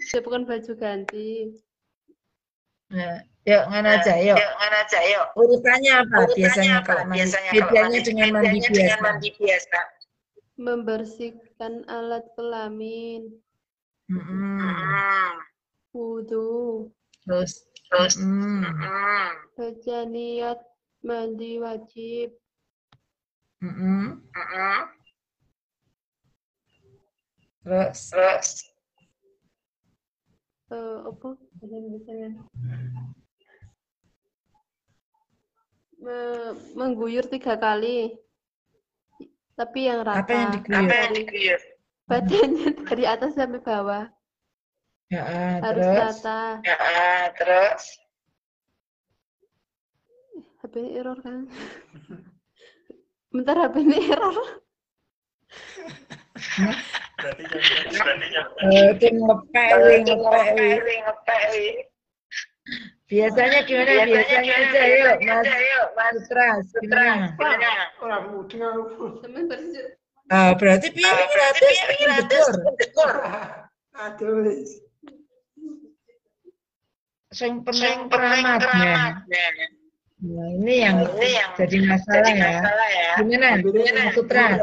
Siapkan baju ganti. Nah, yuk ngana aja, yuk. Urutannya apa biasanya kalau mandi? Bedanya dengan mandi biasa. Membersihkan alat kelamin. Wudu. Terus. Baca niat mandi wajib. Terus. Apa? Mengguyur 3 kali. Tapi yang rata. Apa yang diguyur? Badannya dari atas sampai bawah. Ya, harus terus. rata. Ya, terus. HP ini error kan? Bentar, HP ini error. Itu ngepek. Biasanya gimana? Biasanya aja, yuk Mas Putra. Gimana? Orang muda. Berarti pilates betul. Aduh. Sing penting keramatnya. Nah, ini yang jadi masalah ya. Gimana? Mas Putra.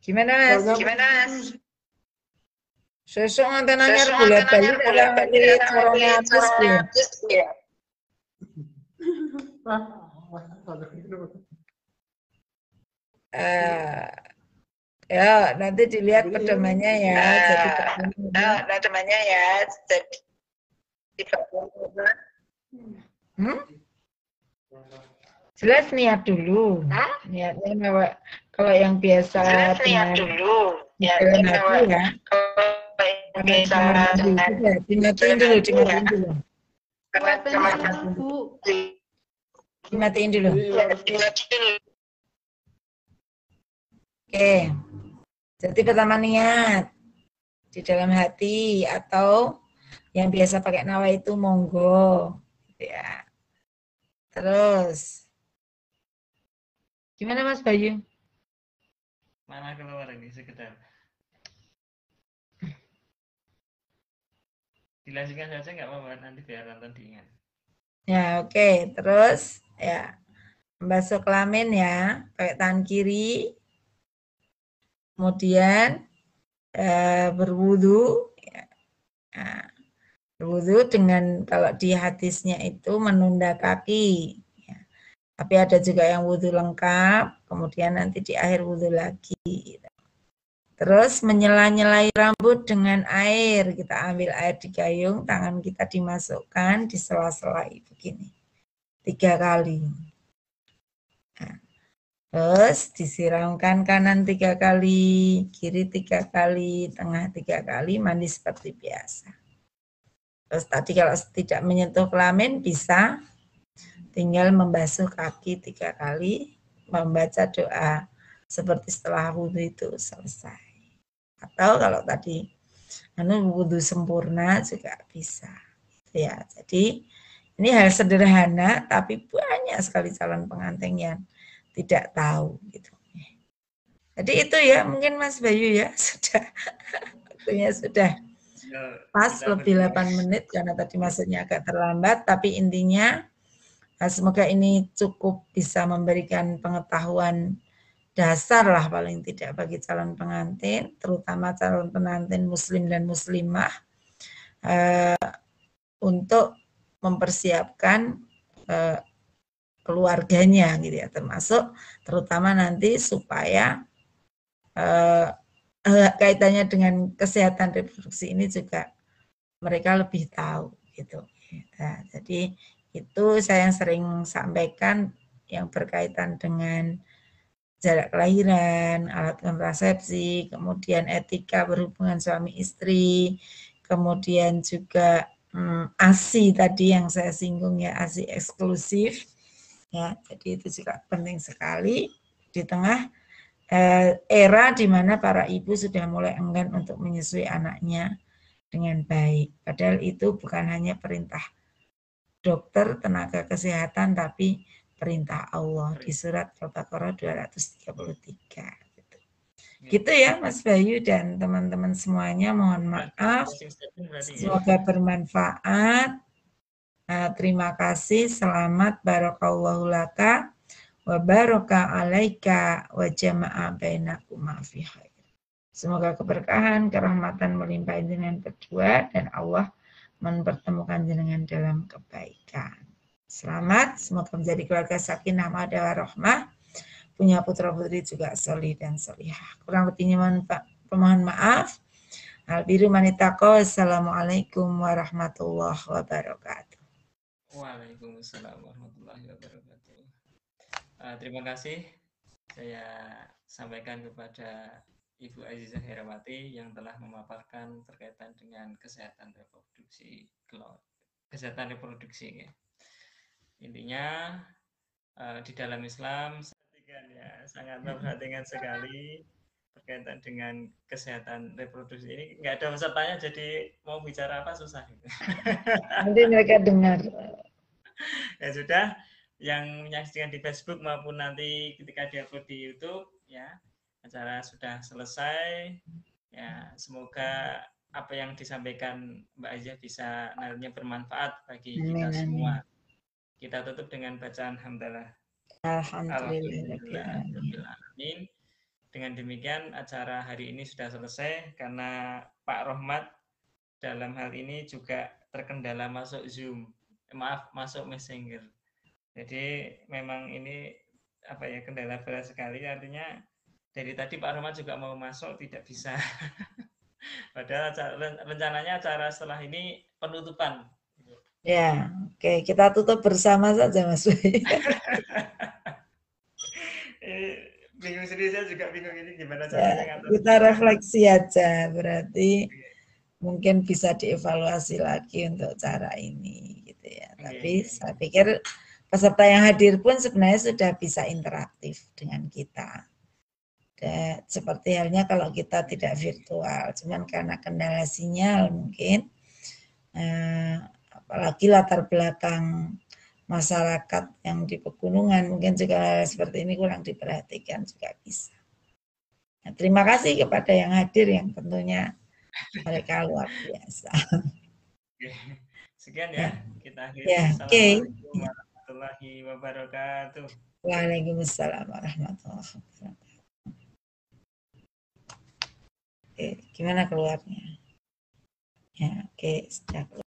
Gimana Mas? Sesuk nganten anyar bulat balik caranya atus ya. Ya, nanti dilihat pedomannya ya. Jelas niat dulu. Niatnya kalau yang biasa dengan ya. Kalau Sudah, dimatiin dulu, dimatiin dulu. Bu. Dimatiin dulu. Oke. Jadi pertama niat di dalam hati atau yang biasa pakai nawa itu monggo. Ya. Terus gimana Mas Bayu? Mana keluar ini sekedar. Dilanjutkan saja nggak apa-apa, nanti biar nonton diingat. Ya, oke. Terus ya membasuh kelamin ya, pakai tangan kiri. Kemudian berwudu ya. Nah, berwudu dengan kalau di hadisnya itu menunda kaki ya. Tapi ada juga yang wudu lengkap, kemudian nanti di akhir wudu lagi gitu. Terus menyela-nyelai rambut dengan air, kita ambil air di gayung, tangan kita dimasukkan di sela-sela begini 3 kali. Nah, terus disiramkan kanan 3 kali, kiri 3 kali, tengah 3 kali, mandi seperti biasa. Terus tadi kalau tidak menyentuh kelamin bisa tinggal membasuh kaki 3 kali, membaca doa seperti setelah wudhu itu selesai. Atau kalau tadi wudhu sempurna juga bisa. Ya, jadi ini hal sederhana tapi banyak sekali calon pengantin yang tidak tahu gitu. Jadi itu ya mungkin Mas Bayu ya sudah waktunya sudah pas lebih 8 menit karena tadi masuknya agak terlambat, tapi intinya semoga ini cukup bisa memberikan pengetahuan dasar lah paling tidak bagi calon pengantin, terutama calon pengantin muslim dan muslimah untuk mempersiapkan keluarganya gitu ya, termasuk terutama nanti supaya kaitannya dengan kesehatan reproduksi ini juga mereka lebih tahu gitu. Nah, jadi itu saya yang sering sampaikan yang berkaitan dengan jarak kelahiran, alat kontrasepsi, kemudian etika berhubungan suami istri, kemudian juga ASI tadi yang saya singgung ya, ASI eksklusif. Ya, jadi itu juga penting sekali di tengah era di mana para ibu sudah mulai enggan untuk menyusui anaknya dengan baik. Padahal itu bukan hanya perintah dokter, tenaga kesehatan, tapi perintah Allah di surat Al-Baqarah 233. Gitu ya Mas Bayu dan teman-teman semuanya, mohon maaf. Semoga bermanfaat. Terima kasih, selamat, barakallahu laka wa baraka alaika wa jama'a bainakuma fi khair. Semoga keberkahan, kerahmatan melimpah jenengan berdua dan Allah mempertemukan jenengan dalam kebaikan. Selamat, semoga menjadi keluarga sakinah mawaddah warahmah, punya putra-putri juga solih dan solihah. Kurang lebihnya mohon maaf. Albiru manitaqo. Assalamualaikum warahmatullahi wabarakatuh. Waalaikumsalam warahmatullahi wabarakatuh. Terima kasih saya sampaikan kepada Ibu Azizah Herawati yang telah memaparkan berkaitan dengan kesehatan reproduksi, kesehatan reproduksi. Ya. Intinya di dalam Islam ya, sangat memperhatikan sekali berkaitan dengan kesehatan reproduksi ini. Nggak ada pesertanya, jadi mau bicara apa susah. Nanti mereka dengar. Ya sudah, yang menyaksikan di Facebook maupun nanti ketika diupload di YouTube, ya acara sudah selesai. Ya semoga apa yang disampaikan Mbak Azizah bisa nantinya bermanfaat bagi kita semua. Kita tutup dengan bacaan hamdalah. Alhamdulillah. Dengan demikian acara hari ini sudah selesai karena Pak Rohmat dalam hal ini juga terkendala masuk Zoom, masuk Messenger. Jadi memang ini kendala berat sekali, artinya dari tadi Pak Rohmat juga mau masuk tidak bisa. Padahal rencananya acara setelah ini penutupan. Ya, oke, kita tutup bersama saja Mas. Bingung sendiri, saya juga bingung ini gimana caranya. Ya, kita refleksi aja, berarti mungkin bisa dievaluasi lagi untuk cara ini gitu ya. Oke, Tapi oke. saya pikir peserta yang hadir pun sebenarnya sudah bisa interaktif dengan kita. Dan seperti halnya kalau kita tidak virtual, cuman karena kendala sinyal mungkin, apalagi latar belakang masyarakat yang di pegunungan, mungkin juga seperti ini kurang diperhatikan juga bisa. Nah, terima kasih kepada yang hadir yang tentunya mereka luar biasa. Oke. Sekian Ya. ya, kita akhiri. Ya, oke. Assalamualaikum warahmatullahi wabarakatuh. Waalaikumsalam warahmatullahi wabarakatuh. Oke, gimana keluarnya? Ya, oke, sudah keluar.